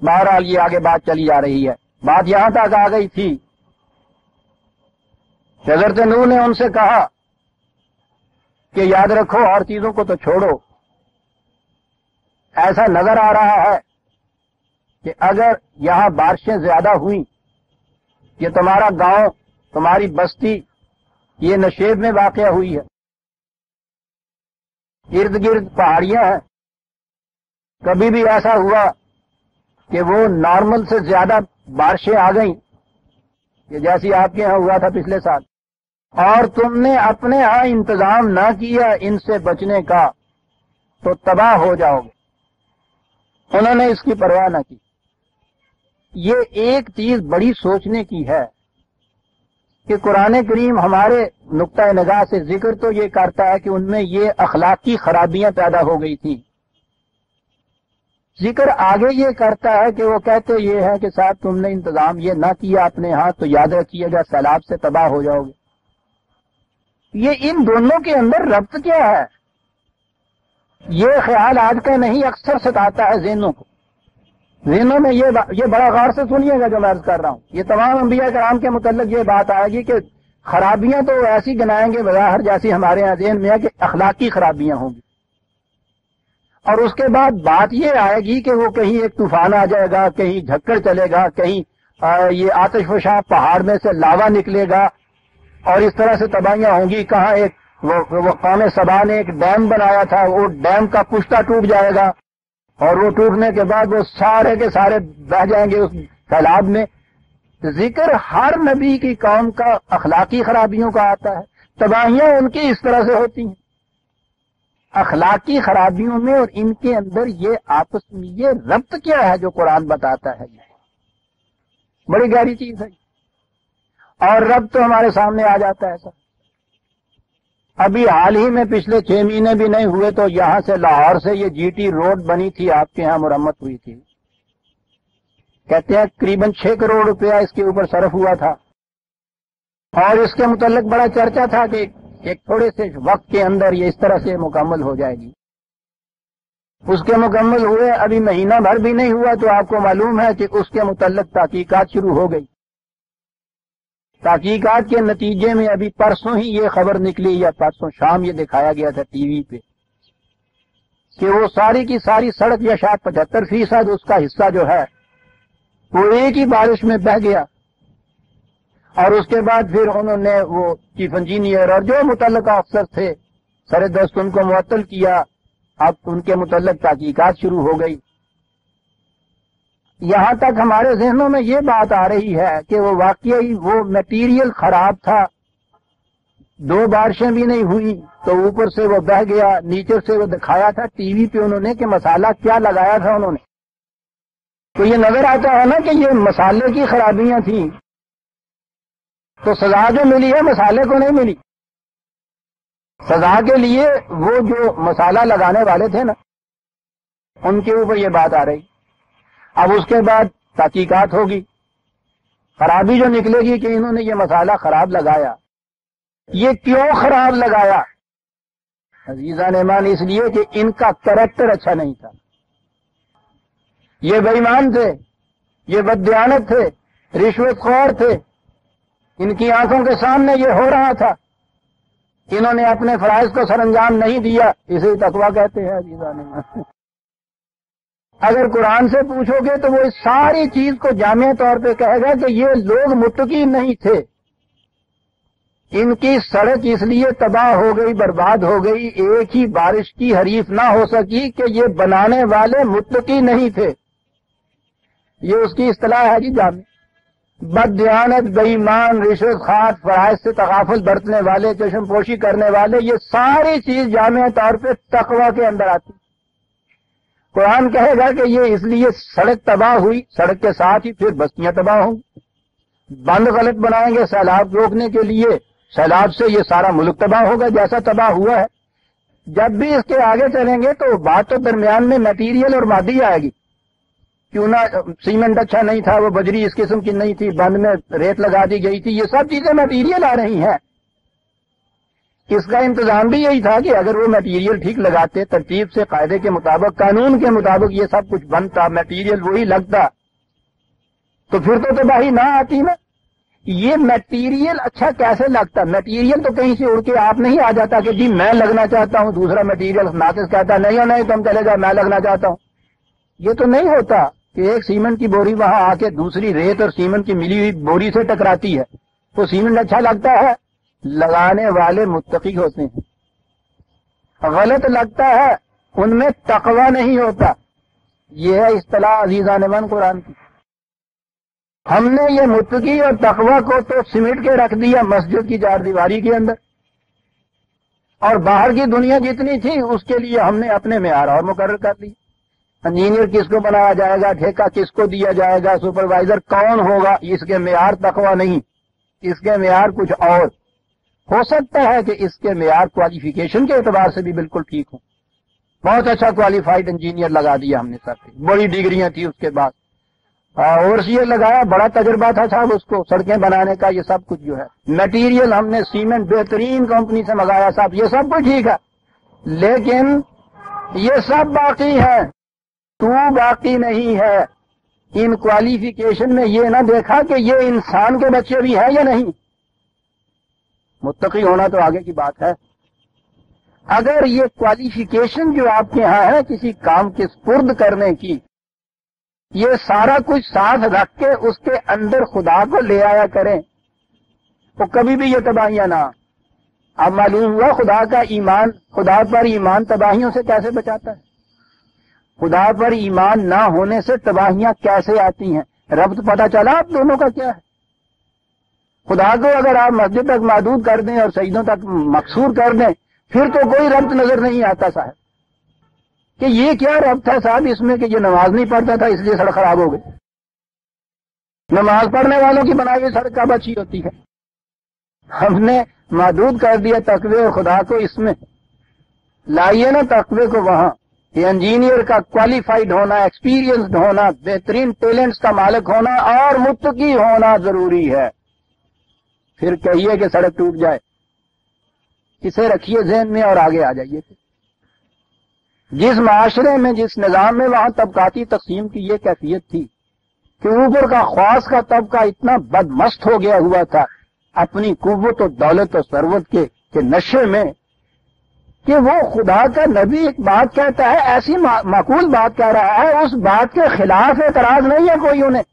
بہرحال یہ آگے بات چلی جا رہی ہے. بات یہاں تک آ گئی تھی کہ حضرت نوح نے ان سے کہا کہ یاد رکھو اور چیزوں کو تو چھوڑو، ایسا نظر آ رہا ہے کہ اگر یہاں بارشیں زیادہ ہوئیں، یہ تمہارا گاؤں، تمہاری بستی یہ نشیب میں واقع ہوئی ہے، ارد گرد پہاڑیاں ہیں، کبھی بھی ایسا ہوا کہ وہ نارمل سے زیادہ بارشیں آ گئیں کہ جیسی آپ کے ہاں ہوا تھا پچھلے سال، اور تم نے اپنے ہاں انتظام نہ کیا ان سے بچنے کا، تو تباہ ہو جاؤ گے. انہوں نے اس کی پرواہ نہ کی. یہ ایک چیز بڑی سوچنے کی ہے کہ قرآن کریم ہمارے نقطۂ نگاہ سے ذکر تو یہ کرتا ہے کہ ان میں یہ اخلاقی خرابیاں پیدا ہو گئی تھی. ذکر آگے یہ کرتا ہے کہ وہ کہتے یہ ہے کہ صاحب تم نے انتظام یہ نہ کیا اپنے ہاں تو یاد رکھیے گا سیلاب سے تباہ ہو جاؤ گے. یہ ان دونوں کے اندر ربط کیا ہے؟ یہ خیال آج کا نہیں، اکثر ستاتا ہے ذہنوں کو. ذہنوں میں یہ بڑا غور سے سنیے گا جو میں عرض کر رہا ہوں. یہ تمام انبیاء کرام کے متعلق یہ بات آئے گی کہ خرابیاں تو ایسی گنائیں گے بظاہر جیسی ہمارے یہاں ذہن میں ہے کہ اخلاقی خرابیاں ہوں گی، اور اس کے بعد بات یہ آئے گی کہ وہ کہیں ایک طوفان آ جائے گا، کہیں جھکڑ چلے گا، کہیں یہ آتش فشاں پہاڑ میں سے لاوا نکلے گا اور اس طرح سے تباہیاں ہوں گی. کہاں ایک وہ قوم سبا نے ایک ڈیم بنایا تھا، وہ ڈیم کا پشتہ ٹوٹ جائے گا اور وہ ٹوٹنے کے بعد وہ سارے کے سارے بہ جائیں گے اس سیلاب میں. ذکر ہر نبی کی قوم کا اخلاقی خرابیوں کا آتا ہے، تباہیاں ان کی اس طرح سے ہوتی ہیں اخلاقی خرابیوں میں، اور ان کے اندر یہ آپس میں یہ ربط کیا ہے جو قرآن بتاتا ہے. یہ بڑی گہری چیز ہے اور ربط تو ہمارے سامنے آ جاتا ہے. سر ابھی حال ہی میں پچھلے 6 مہینے بھی نہیں ہوئے تو یہاں سے لاہور سے یہ جی ٹی روڈ بنی تھی، آپ کے ہاں مرمت ہوئی تھی. کہتے ہیں قریباً 6 کروڑ روپیہ اس کے اوپر صرف ہوا تھا، اور اس کے متعلق بڑا چرچا تھا کہ ایک تھوڑے سے وقت کے اندر یہ اس طرح سے مکمل ہو جائے گی. اس کے مکمل ہوئے ابھی مہینہ بھر بھی نہیں ہوا تو آپ کو معلوم ہے کہ اس کے متعلق تحقیقات شروع ہو گئی. تحقیقات کے نتیجے میں ابھی پرسوں ہی یہ خبر نکلی، یا پرسوں شام یہ دکھایا گیا تھا ٹی وی پہ، کہ وہ ساری کی ساری سڑک یا شاید 75% اس کا حصہ جو ہے وہ ایک ہی بارش میں بہہ گیا. اور اس کے بعد پھر انہوں نے وہ چیف انجینئر اور جو متعلقہ افسر تھے سر دست ان کو معطل کیا. اب ان کے متعلق تحقیقات شروع ہو گئی. یہاں تک ہمارے ذہنوں میں یہ بات آ رہی ہے کہ وہ واقعی وہ میٹیریل خراب تھا، 2 بارشیں بھی نہیں ہوئی تو اوپر سے وہ بہہ گیا، نیچے سے وہ دکھایا تھا ٹی وی پہ انہوں نے کہ مسالہ کیا لگایا تھا انہوں نے. تو یہ نظر آتا ہے نا کہ یہ مسالے کی خرابیاں تھیں، تو سزا جو ملی ہے مسالے کو نہیں ملی. سزا کے لیے وہ جو مسالہ لگانے والے تھے نا ان کے اوپر یہ بات آ رہی. اب اس کے بعد تحقیقات ہوگی، خرابی جو نکلے گی کہ انہوں نے یہ مسالہ خراب لگایا. یہ کیوں خراب لگایا عزیزان ایمان؟ اس لیے کہ ان کا کریکٹر اچھا نہیں تھا، یہ بے ایمان تھے، یہ بددیانت تھے، رشوت خور تھے. ان کی آنکھوں کے سامنے یہ ہو رہا تھا، انہوں نے اپنے فرائض کو سر انجام نہیں دیا. اسے تقویٰ کہتے ہیں عزیزان ایمان. اگر قرآن سے پوچھو گے تو وہ اس ساری چیز کو جامع طور پہ کہے گا کہ یہ لوگ متقی نہیں تھے، ان کی سڑک اس لیے تباہ ہو گئی، برباد ہو گئی، ایک ہی بارش کی حریف نہ ہو سکی کہ یہ بنانے والے متقی نہیں تھے. یہ اس کی اصطلاح ہے جی جامع. بددیانت، بے ایمان، رشوت خوار، فرائض سے تغافل برتنے والے، چشم پوشی کرنے والے، یہ ساری چیز جامع طور پہ تقویٰ کے اندر آتی. قرآن کہے گا کہ یہ اس لیے سڑک تباہ ہوئی، سڑک کے ساتھ ہی پھر بستیاں تباہ ہوں گی. بند غلط بنائیں گے سیلاب روکنے کے لیے، سیلاب سے یہ سارا ملک تباہ ہوگا جیسا تباہ ہوا ہے. جب بھی اس کے آگے چلیں گے تو بات تو درمیان میں میٹیریل اور مادی آئے گی. کیوں نہ سیمنٹ اچھا نہیں تھا، وہ بجری اس قسم کی نہیں تھی، بند میں ریت لگا دی گئی تھی، یہ سب چیزیں میٹیریل آ رہی ہیں. اس کا انتظام بھی یہی تھا کہ اگر وہ میٹیریل ٹھیک لگاتے، ترتیب سے، قاعدے کے مطابق، قانون کے مطابق یہ سب کچھ بنتا، میٹیریل وہی لگتا، تو پھر تو تباہی نہ آتی نا۔ یہ میٹیریل اچھا کیسے لگتا؟ میٹیریل تو کہیں سے اڑ کے آپ نہیں آ جاتا کہ جی میں لگنا چاہتا ہوں، دوسرا میٹیریل ناقص کہتا نہیں نہیں تم چلے جاؤ میں لگنا چاہتا ہوں۔ یہ تو نہیں ہوتا کہ ایک سیمنٹ کی بوری وہاں آ کے دوسری ریت اور سیمنٹ کی ملی ہوئی بوری سے ٹکراتی ہے، وہ سیمنٹ اچھا لگتا ہے؟ لگانے والے متقی ہوتے ہیں، غلط لگتا ہے ان میں تقوی نہیں ہوتا۔ یہ ہے اصطلاح عزیزان من قرآن کی۔ ہم نے یہ متقی اور تقوی کو تو سمیٹ کے رکھ دیا مسجد کی چار دیواری کے اندر، اور باہر کی دنیا جتنی تھی اس کے لیے ہم نے اپنے معیار اور مقرر کر دی۔ انجینئر کس کو بنایا جائے گا، ٹھیکہ کس کو دیا جائے گا، سپروائزر کون ہوگا، اس کے معیار تقوی نہیں، اس کے معیار کچھ اور۔ ہو سکتا ہے کہ اس کے معیار کوالیفیکیشن کے اعتبار سے بھی بالکل ٹھیک ہوں، بہت اچھا کوالیفائڈ انجینئر لگا دیا ہم نے سر پہ، بڑی ڈگریاں تھی اس کے بعد، اوورسیئر لگایا، بڑا تجربہ تھا صاحب اس کو سڑکیں بنانے کا، یہ سب کچھ جو ہے میٹیریل ہم نے سیمنٹ بہترین کمپنی سے منگایا صاحب، یہ سب کچھ ٹھیک ہے، لیکن یہ سب باقی ہے، تو باقی نہیں ہے۔ ان کوالیفیکیشن میں یہ نہ دیکھا کہ یہ انسان کے بچے بھی ہیں یا نہیں۔ متقی ہونا تو آگے کی بات ہے۔ اگر یہ کوالیفیکیشن جو آپ کے ہاں ہے کسی کام کے سپرد کرنے کی، یہ سارا کچھ ساتھ رکھ کے اس کے اندر خدا کو لے آیا کریں تو کبھی بھی یہ تباہیاں نہ۔ اب معلوم ہوا خدا کا ایمان، خدا پر ایمان تباہیوں سے کیسے بچاتا ہے، خدا پر ایمان نہ ہونے سے تباہیاں کیسے آتی ہیں۔ ربط پتہ چلا آپ دونوں کا کیا ہے؟ خدا کو اگر آپ مسجد تک محدود کر دیں اور سجدوں تک مقصور کر دیں، پھر تو کوئی ربط نظر نہیں آتا صاحب کہ یہ کیا ربط ہے صاحب اس میں کہ یہ نماز نہیں پڑھتا تھا اس لیے سڑک خراب ہو گئی۔ نماز پڑھنے والوں کی بنائی ہوئی سڑک کب اچھی ہوتی ہے؟ ہم نے محدود کر دیا تقوی اور خدا کو اس میں۔ لائیے نا تقوی کو وہاں کہ انجینئر کا کوالیفائڈ ہونا، ایکسپیرینسڈ ہونا، بہترین ٹیلنٹس کا مالک ہونا اور متقی ہونا ضروری ہے۔ پھر کہیے کہ سڑک ٹوٹ جائے، اسے رکھیے ذہن میں اور آگے آ جائیے۔ جس معاشرے میں، جس نظام میں وہاں طبقاتی تقسیم کی یہ کیفیت تھی کہ اوپر کا خواص کا طبقہ اتنا بدمست ہو گیا ہوا تھا اپنی قوت و دولت و ثروت کے نشے میں کہ وہ خدا کا نبی ایک بات کہتا ہے، ایسی معقول بات کہہ رہا ہے، اس بات کے خلاف اعتراض نہیں ہے کوئی انہیں۔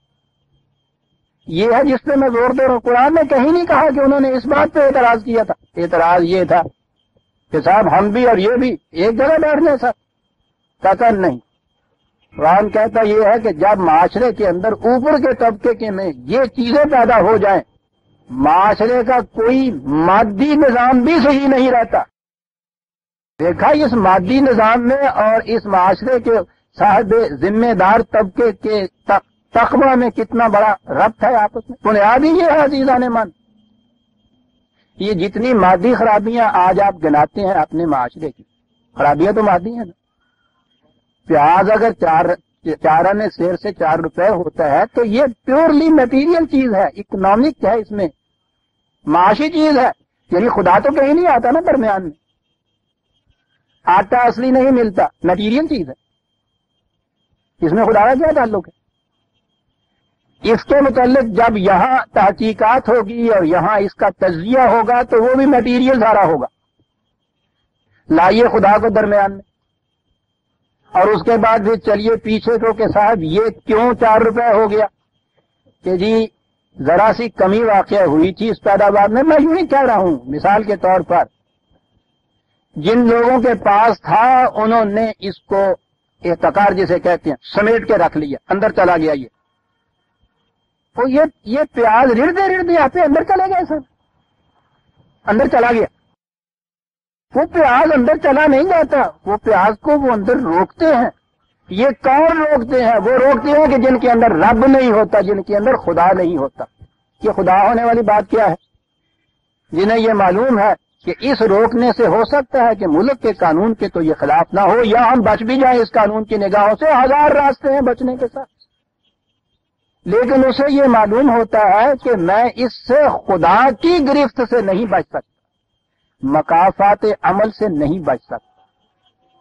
یہ ہے جس پہ میں زور دے رہا ہوں، قرآن نے کہیں نہیں کہا کہ انہوں نے اس بات پہ اعتراض کیا تھا۔ اعتراض یہ تھا کہ صاحب ہم بھی اور یہ بھی ایک جگہ بیٹھ جائیں سر، کہتا نہیں۔ قرآن کہتا یہ ہے کہ جب معاشرے کے اندر اوپر کے طبقے کے میں یہ چیزیں پیدا ہو جائیں، معاشرے کا کوئی مادی نظام بھی صحیح نہیں رہتا۔ دیکھا اس مادی نظام میں اور اس معاشرے کے صاحب ذمہ دار طبقے کے تقوی میں کتنا بڑا ربط ہے آپس میں۔ بنیادی یہ ہے عزیزان من، یہ جتنی مادی خرابیاں آج آپ گناتے ہیں اپنے معاشرے کی، خرابیاں تو مادی ہیں نا۔ پیاز اگر چار آنے سیر سے 4 روپے ہوتا ہے تو یہ پیورلی میٹیریل چیز ہے، اکنامک ہے، اس میں معاشی چیز ہے، یعنی خدا تو کہیں نہیں آتا نا درمیان میں۔ آٹا اصلی نہیں ملتا، میٹیریل چیز ہے، اس میں خدا کا کیا تعلق ہے؟ اس کے متعلق جب یہاں تحقیقات ہوگی اور یہاں اس کا تجزیہ ہوگا تو وہ بھی میٹیریل سارا ہوگا۔ لائیے خدا کو درمیان میں، اور اس کے بعد پھر چلیے پیچھے کو کہ صاحب یہ کیوں 4 روپے ہو گیا؟ کہ جی ذرا سی کمی واقع ہوئی تھی اس پیداوار میں۔ میں یوں ہی کہہ رہا ہوں، مثال کے طور پر جن لوگوں کے پاس تھا انہوں نے اس کو احتکار جسے کہتے ہیں سمیٹ کے رکھ لیا، اندر چلا گیا یہ۔ تو یہ پیاز رڑتے آپ اندر چلے گئے سر، اندر چلا گیا۔ وہ پیاز اندر چلا نہیں جاتا، وہ پیاز کو وہ اندر روکتے ہیں۔ یہ کون روکتے ہیں؟ وہ روکتے ہیں کہ جن کے اندر رب نہیں ہوتا، جن کے اندر خدا نہیں ہوتا۔ یہ خدا ہونے والی بات کیا ہے؟ جنہیں یہ معلوم ہے کہ اس روکنے سے ہو سکتا ہے کہ ملک کے قانون کے تو یہ خلاف نہ ہو، یا ہم بچ بھی جائیں اس قانون کی نگاہوں سے، 1000 راستے ہیں بچنے کے ساتھ، لیکن اسے یہ معلوم ہوتا ہے کہ میں اس سے خدا کی گرفت سے نہیں بچ سکتا، مکافات عمل سے نہیں بچ سکتا،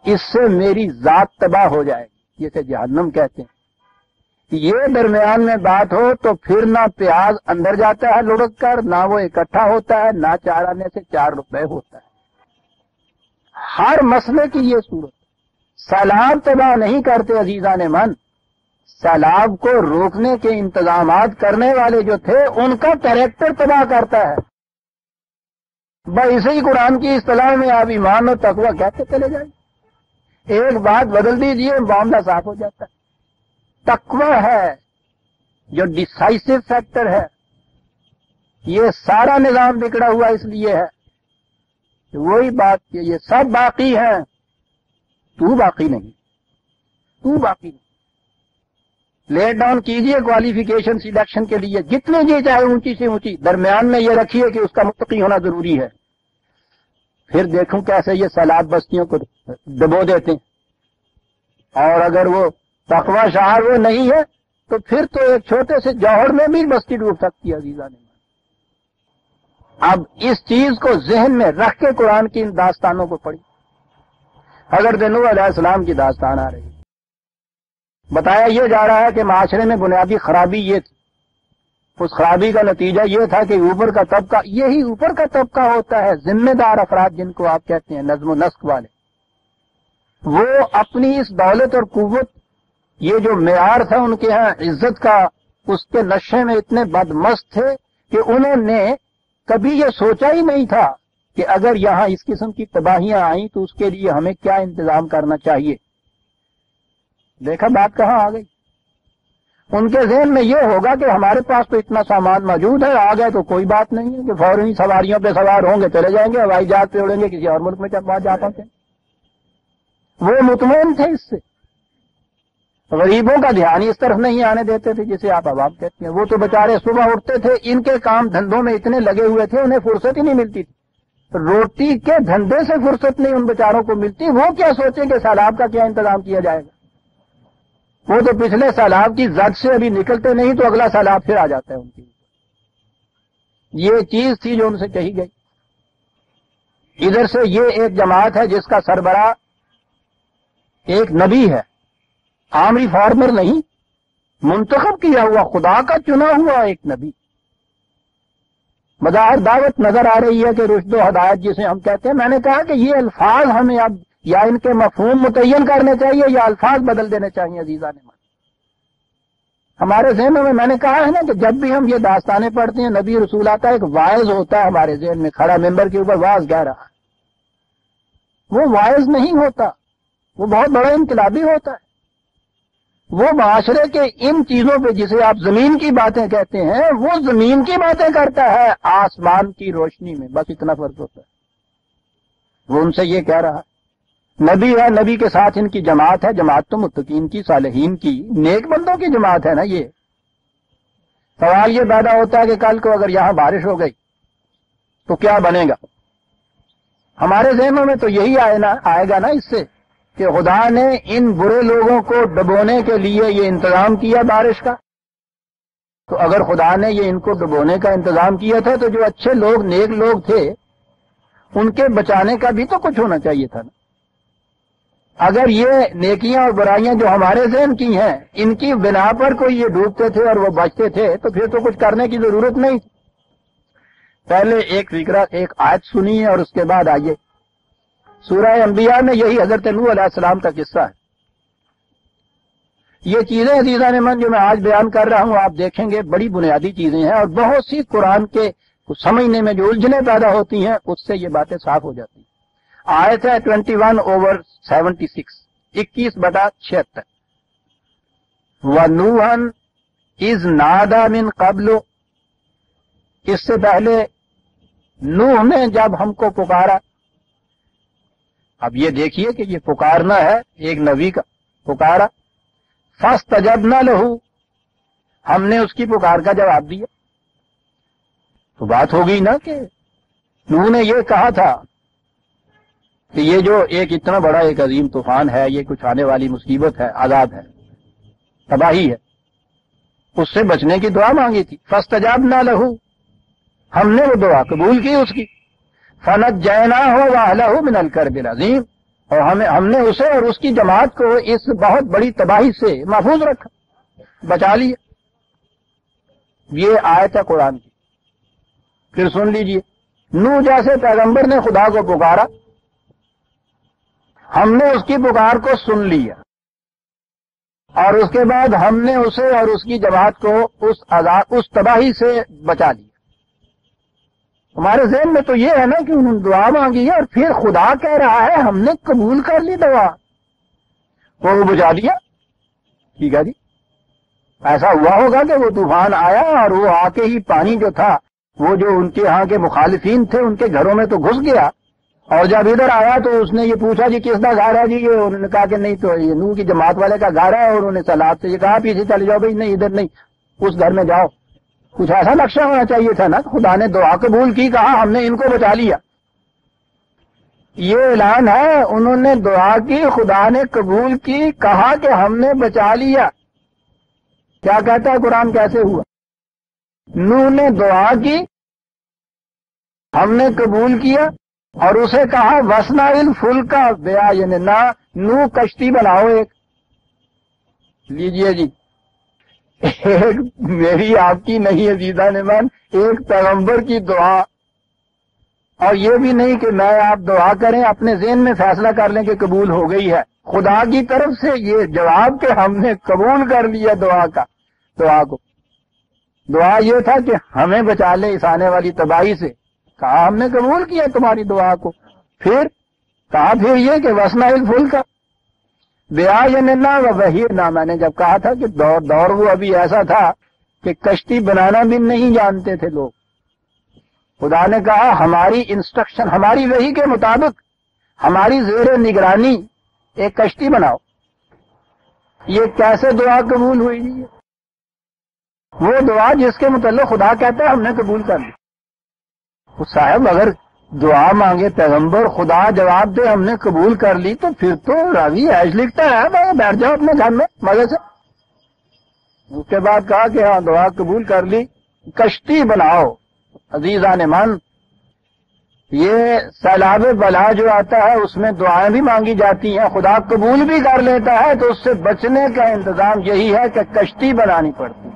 اس سے میری ذات تباہ ہو جائے گی، جسے جہنم کہتے ہیں۔ یہ درمیان میں بات ہو تو پھر نہ پیاز اندر جاتا ہے لڑک کر، نہ وہ اکٹھا ہوتا ہے، نہ 4 آنے سے 4 روپے ہوتا ہے۔ ہر مسئلے کی یہ صورت۔ سیلاب تباہ نہیں کرتے عزیزان من، سیلاب کو روکنے کے انتظامات کرنے والے جو تھے ان کا کیریکٹر تباہ کرتا ہے۔ بس اسی قرآن کی اصطلاح میں آپ ایمان اور تقویٰ کہتے چلے جائیں، ایک بات بدل دیجئے معاملہ صاف ہو جاتا ہے۔ تقویٰ ہے جو ڈیسائسو فیکٹر ہے۔ یہ سارا نظام بگڑا ہوا اس لیے ہے کہ وہی بات کہ یہ سب باقی ہیں، تو باقی نہیں، تو باقی نہیں۔ لیٹ ڈاؤن کیجئے کوالیفیکیشن سلیکشن کے لیے جتنے جی چاہے اونچی سے اونچی، درمیان میں یہ رکھیے کہ اس کا متقی ہونا ضروری ہے، پھر دیکھوں کیسے یہ سیلاب بستیوں کو دبو دیتے ہیں۔ اور اگر وہ تقویٰ شعار وہ نہیں ہے تو پھر تو ایک چھوٹے سے جوہر میں بھی بستی ڈوب سکتی ہے عزیزان۔ اب اس چیز کو ذہن میں رکھ کے قرآن کی ان داستانوں کو پڑھی۔ حضرت نوح علیہ السلام کی داستان آ رہی ہے، بتایا یہ جا رہا ہے کہ معاشرے میں بنیادی خرابی یہ تھی، اس خرابی کا نتیجہ یہ تھا کہ اوپر کا طبقہ، یہی اوپر کا طبقہ ہوتا ہے ذمہ دار افراد جن کو آپ کہتے ہیں نظم و نسق والے، وہ اپنی اس دولت اور قوت، یہ جو معیار تھا ان کے ہاں عزت کا، اس کے نشے میں اتنے بدمست تھے کہ انہوں نے کبھی یہ سوچا ہی نہیں تھا کہ اگر یہاں اس قسم کی تباہیاں آئیں تو اس کے لیے ہمیں کیا انتظام کرنا چاہیے۔ دیکھا بات کہاں آ گئی؟ ان کے ذہن میں یہ ہوگا کہ ہمارے پاس تو اتنا سامان موجود ہے، آ گئے تو کوئی بات نہیں ہے کہ فوری سواریوں پہ سوار ہوں گے چلے جائیں گے، ہوائی جہاز پہ اڑیں گے کسی اور ملک میں جا پاتے ہیں۔ وہ مطمئن تھے اس سے، غریبوں کا دھیان اس طرف نہیں آنے دیتے تھے جسے آپ عوام کہتے ہیں۔ وہ تو بیچارے صبح اٹھتے تھے، ان کے کام دھندوں میں اتنے لگے ہوئے تھے انہیں فرصت ہی نہیں ملتی تھی، روٹی کے دھندے سے فرصت نہیں ان بیچاروں کو ملتی، وہ کیا سوچیں کہ سیلاب کا کیا انتظام کیا جائے گا۔ وہ تو پچھلے سیلاب کی زد سے ابھی نکلتے نہیں تو اگلا سیلاب پھر آ جاتا ہے ان کی۔ یہ چیز تھی جو ان سے کہی گئی۔ ادھر سے یہ ایک جماعت ہے جس کا سربراہ ایک نبی ہے، عام ریفارمر نہیں، منتخب کیا ہوا خدا کا چنا ہوا ایک نبی۔ بظاہر دعوت نظر آ رہی ہے کہ رشد و ہدایت جسے ہم کہتے ہیں۔ میں نے کہا کہ یہ الفاظ ہمیں اب یا ان کے مفہوم متعین کرنے چاہیے یا الفاظ بدل دینے چاہیے عزیزان من۔ ہمارے ذہنوں میں نے کہا ہے نا کہ جب بھی ہم یہ داستانیں پڑھتے ہیں نبی رسول آتا ہے، ایک واعظ ہوتا ہے ہمارے ذہن میں کھڑا ممبر کے اوپر واعظ کہہ رہا ہے۔ وہ واعظ نہیں ہوتا، وہ بہت بڑا انقلابی ہوتا ہے۔ وہ معاشرے کے ان چیزوں پہ جسے آپ زمین کی باتیں کہتے ہیں، وہ زمین کی باتیں کرتا ہے آسمان کی روشنی میں، بس اتنا فرق ہوتا ہے۔ وہ ان سے یہ کہہ رہا ہے، نبی ہے، نبی کے ساتھ ان کی جماعت ہے، جماعت تو متقین کی، صالحین کی، نیک بندوں کی جماعت ہے نا۔ یہ سوال یہ پیدا ہوتا ہے کہ کل کو اگر یہاں بارش ہو گئی تو کیا بنے گا؟ ہمارے ذہنوں میں تو یہی آئے گا نا اس سے کہ خدا نے ان برے لوگوں کو ڈبونے کے لیے یہ انتظام کیا بارش کا، تو اگر خدا نے یہ ان کو ڈبونے کا انتظام کیا تھا تو جو اچھے لوگ نیک لوگ تھے ان کے بچانے کا بھی تو کچھ ہونا چاہیے تھا نا۔ اگر یہ نیکیاں اور برائیاں جو ہمارے ذہن کی ہیں ان کی بنا پر کوئی یہ ڈوبتے تھے اور وہ بچتے تھے تو پھر تو کچھ کرنے کی ضرورت نہیں تھی۔ پہلے ایک فکرہ، ایک آیت سنیے اور اس کے بعد آئیے سورہ انبیاء میں یہی حضرت نوح علیہ السلام کا قصہ ہے۔ یہ چیزیں عزیزان من جو میں آج بیان کر رہا ہوں، آپ دیکھیں گے بڑی بنیادی چیزیں ہیں اور بہت سی قرآن کے سمجھنے میں جو الجھنیں پیدا ہوتی ہیں اس سے یہ باتیں صاف ہو جاتی ہیں۔ آیت ہے 21/76، 21/76۔ وَنُوحًا إِذْ نَادَىٰ مِن قَبْلُ، اس سے پہلے نوح نے جب ہم کو پکارا۔ اب یہ دیکھیے کہ یہ پکارنا ہے ایک نبی کا، پکارا۔ فَاسْتَجَبْنَا لَهُ، ہم نے اس کی پکار کا جواب دیا۔ تو بات ہو گئی نا کہ نوح نے یہ کہا تھا کہ یہ جو ایک اتنا بڑا ایک عظیم طوفان ہے، یہ کچھ آنے والی مصیبت ہے، عذاب ہے، تباہی ہے، اس سے بچنے کی دعا مانگی تھی۔ فَاسْتَجَبْنَا لَهُ، ہم نے وہ دعا قبول کی اس کی۔ فنجیناہ واہلہ من الکرب العظیم، اور ہم نے اسے اور اس کی جماعت کو اس بہت بڑی تباہی سے محفوظ رکھا، بچا لیا۔ یہ آیت ہے قرآن کی۔ پھر سن لیجئے، نوح جیسے پیغمبر نے خدا کو پکارا، ہم نے اس کی پکار کو سن لیا، اور اس کے بعد ہم نے اسے اور اس کی جماعت کو اس تباہی سے بچا لیا۔ ہمارے ذہن میں تو یہ ہے نا کہ انہوں نے دعا مانگی ہے اور پھر خدا کہہ رہا ہے ہم نے قبول کر لی دعا، وہ بچا دیا۔ ٹھیک ہے جی، ایسا ہوا ہوگا کہ وہ طوفان آیا اور وہ آ کے ہی پانی جو تھا وہ جو ان کے ہاں کے مخالفین تھے ان کے گھروں میں تو گھس گیا، اور جب ادھر آیا تو اس نے یہ پوچھا جی کس کا گھر ہے جی، یہ انہوں نے کہا کہ نہیں تو یہ نوح کی جماعت والے کا گھر ہے، اور انہوں نے سیلاب سے یہ کہا پیچھے چلے جاؤ بھائی، نہیں ادھر نہیں، اس گھر میں جاؤ۔ کچھ ایسا نقشہ ہونا چاہیے تھا نا، خدا نے دعا قبول کی، کہا ہم نے ان کو بچا لیا۔ یہ اعلان ہے، انہوں نے دعا کی، خدا نے قبول کی، کہا کہ ہم نے بچا لیا۔ کیا کہتا ہے قرآن کیسے ہوا؟ نوح نے دعا کی، ہم نے قبول کیا، اور اسے کہا وسنا الفلک بیا، یعنی نہ نوح کشتی بناؤ ایک۔ لیجئے جی، ایک میری آپ کی نہیں عزیزان ایمان، ایک پیغمبر کی دعا، اور یہ بھی نہیں کہ میں آپ دعا کریں اپنے ذہن میں فیصلہ کر لیں کہ قبول ہو گئی ہے، خدا کی طرف سے یہ جواب کہ ہم نے قبول کر لیا دعا کو۔ دعا یہ تھا کہ ہمیں بچا لے اس آنے والی تباہی سے، کہا ہم نے قبول کیا تمہاری دعا کو۔ پھر کہا پھر یہ کہ وسنا الفلک بیا یعنی نہ وہی نہ، میں نے جب کہا تھا کہ دور وہ ابھی ایسا تھا کہ کشتی بنانا بھی نہیں جانتے تھے لوگ۔ خدا نے کہا ہماری انسٹرکشن، ہماری وحی کے مطابق، ہماری زیر نگرانی ایک کشتی بناؤ۔ یہ کیسے دعا قبول ہوئی جی؟ وہ دعا جس کے متعلق خدا کہتا ہے ہم نے قبول کر لی۔ صاحب اگر دعا مانگے پیغمبر، خدا جواب دے ہم نے قبول کر لی، تو پھر تو راوی ایش لکھتا ہے بھائی بیٹھ جاؤ اپنے گھر میں مزے سے۔ اس کے بعد کہا کہ ہاں دعا قبول کر لی، کشتی بناؤ۔ عزیزان من، یہ سیلاب بلا جو آتا ہے اس میں دعائیں بھی مانگی جاتی ہیں، خدا قبول بھی کر لیتا ہے، تو اس سے بچنے کا انتظام یہی ہے کہ کشتی بنانی پڑتی ہے۔